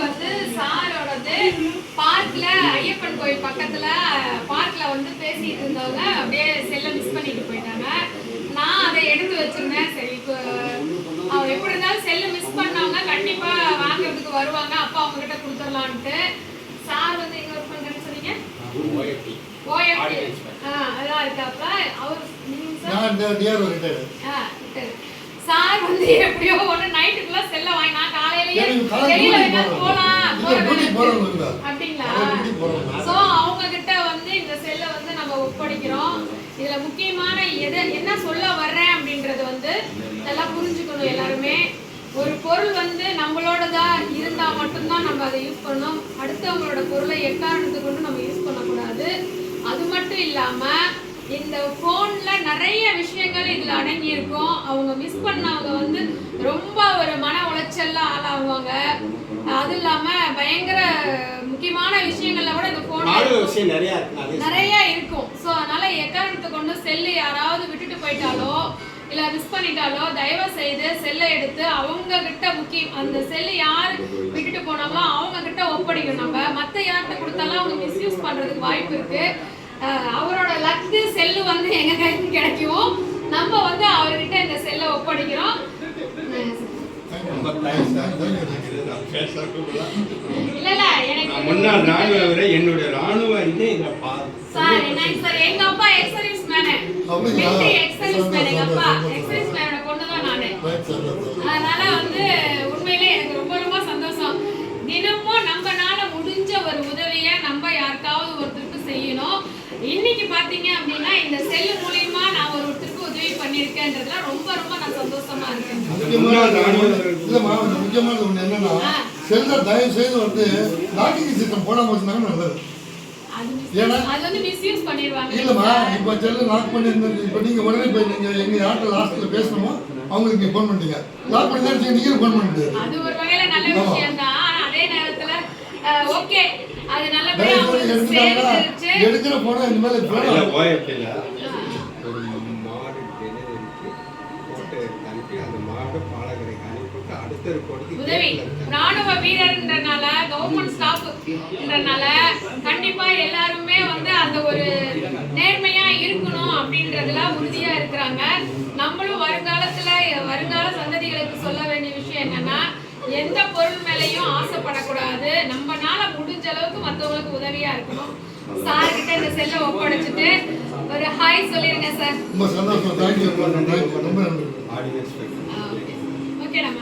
வந்து சாரோடது பார்க்ல ஐயப்பன் கோயில் பக்கத்துல பார்க்ல வந்து பேசிட்டு இருந்தவங்க அப்படியே செல்ல மிஸ் பண்ணிட்டு போயிட்டாங்க. நான் அதை எடுத்து வச்சிருந்தேன். சரி இப்போ எப்படி இருந்தாலும் செல்ல மிஸ் பண்ணவங்க கண்டிப்பா வாங்குறதுக்கு வருவாங்க, அப்பா அவங்க கிட்ட கொடுத்துடலான்ட்டு. சார் வந்து எங்க ஒர்க் பண்றேன்னு சொன்னீங்க? ஓஎஃப்டி. அதான் இருக்காப்ல அவர். சார் வந்து எப்படியோ ஒன்று நைட்டுக்குள்ள செல்ல வாங்கி நான் காலையிலேயே வெளியில வேணா போலாம் அப்படிங்களா? ஸோ அவங்க கிட்ட வந்து இந்த செல்லை வந்து நம்ம ஒப்படைக்கிறோம். இதுல முக்கியமான என்ன சொல்ல வர்றேன் அப்படின்றது வந்து நல்லா புரிஞ்சுக்கணும் எல்லாருமே. ஒரு பொருள் வந்து நம்மளோடதா இருந்தா மட்டும்தான் நம்ம அதை யூஸ் பண்ணணும். அடுத்தவங்களோட பொருளை எக்காரணத்துக்கு கொண்டு நம்ம யூஸ் பண்ணக்கூடாது. அது மட்டும் இல்லாம இந்த போன்ல நிறைய விஷயங்கள் இதுல அடங்கி இருக்கும். அவங்க மிஸ் பண்ணவங்க வந்து ரொம்ப ஒரு மன உளைச்சல்ல ஆளாகுவாங்க. அது இல்லாம பயங்கர முக்கியமான விஷயங்கள்ல கூட இந்த போன் நிறைய இருக்கும். ஸோ அதனால எக்காரணத்தை கொண்டு செல்லு யாராவது விட்டுட்டு போயிட்டாலோ இல்ல மிஸ் பண்ணிட்டாலோ தயவு செய்து செல்லை எடுத்து அவங்க கிட்ட அந்த செல்லு யார் விட்டுட்டு போனாங்களோ அவங்க கிட்ட ஒப்படைக்கணும். நம்ம மற்ற யார்கிட்ட கொடுத்தாலும் அவங்க மிஸ்யூஸ் பண்றதுக்கு வாய்ப்பு இருக்கு. அவரோட லக்கு செல்லு வந்து எங்க கைக்கு கிடைக்கும். நம்ம வந்து அவர்கிட்ட இந்த செல்லை ஒப்படைக்கிறோம். இல்ல எனக்கு முன்னாள் ராணுவ என்னுடைய ராணுவ இது சார் என்னங்க சார் எங்க அப்பா எக்ஸர்வீஸ் மேன். எக்ஸர்வீஸ் மேன் எங்க அப்பா எக்ஸர்வீஸ் மேனோட பொண்ணு தான் நானு. அதனால வந்து உண்மையிலே எனக்கு ரொம்ப ரொம்ப சந்தோஷம். தினமும் நம்மனால முடிஞ்ச ஒரு உதவியை நம்ம யாருக்காவது ஒருத்தருக்கு செய்யணும். இன்னைக்கு பாத்தீங்க அப்படின்னா இந்த செல் மூலியமா நான் ஒருத்தருக்கு உதவி பண்ணிருக்கேன்றதுல ரொம்ப ரொம்ப நான் சந்தோஷமா இருக்கேன். முக்கியமான ஒண்ணு என்னன்னா செல்ல தயவு செய்து வந்து லாக்கிங் சிஸ்டம் போடாம வச்சிருந்தாங்க நல்லது. அது வந்து மிஸ்யூஸ் பண்ணிடுவாங்க. இல்லம்மா இப்ப செல்ல லாக் பண்ணி இப்ப நீங்க உடனே போய் நீங்க எங்க யார்கிட்ட லாஸ்ட்ல பேசணுமோ அவங்களுக்கு ஃபோன் பண்ணிட்டீங்க. லாக் பண்ணி தான் நீங்க ஃபோன் பண்ணிட்டு அது ஒரு வகையில நல்ல விஷயம் தான். அதே நேரத்துல ஓகே அது நல்லபடியா எடுக்கிற போன இந்த மாதிரி ஓஎஃப்டில ஒரு மாடு டெலிவரிக்கு போட்டு அனுப்பி அந்த மாடு பாலகரைக்கு அனுப்பிட்டு அடுத்த ரிப்போர்ட்டுக்கு உதவி ராணுவ வீரர்ன்றனால கவர்மெண்ட் ஸ்டாஃப்ன்றனால கண்டிப்பா எல்லாருமே வந்து அந்த ஒரு நேர்மையா இருக்கணும் அப்படின்றதுல உறுதியா இருக்கிறாங்க. நம்மளும் வருங்கால சந்ததிகளுக்கு சொல்ல வேண்டிய விஷயம் என்னன்னா எந்த பொருள் மேலையும் ஆசைப்படக்கூடாது. நம்மனால முடிஞ்ச அளவுக்கு மற்றவங்களுக்கு உதவியா இருக்கணும். சார் கிட்ட இந்த செல்லை ஒப்படைச்சிட்டு ஒரு ஹாய் சொல்லிருங்க சார். ரொம்ப சந்தோஷம். தேங்க்யூ. ரொம்ப நன்றி. ஓகே நம்ம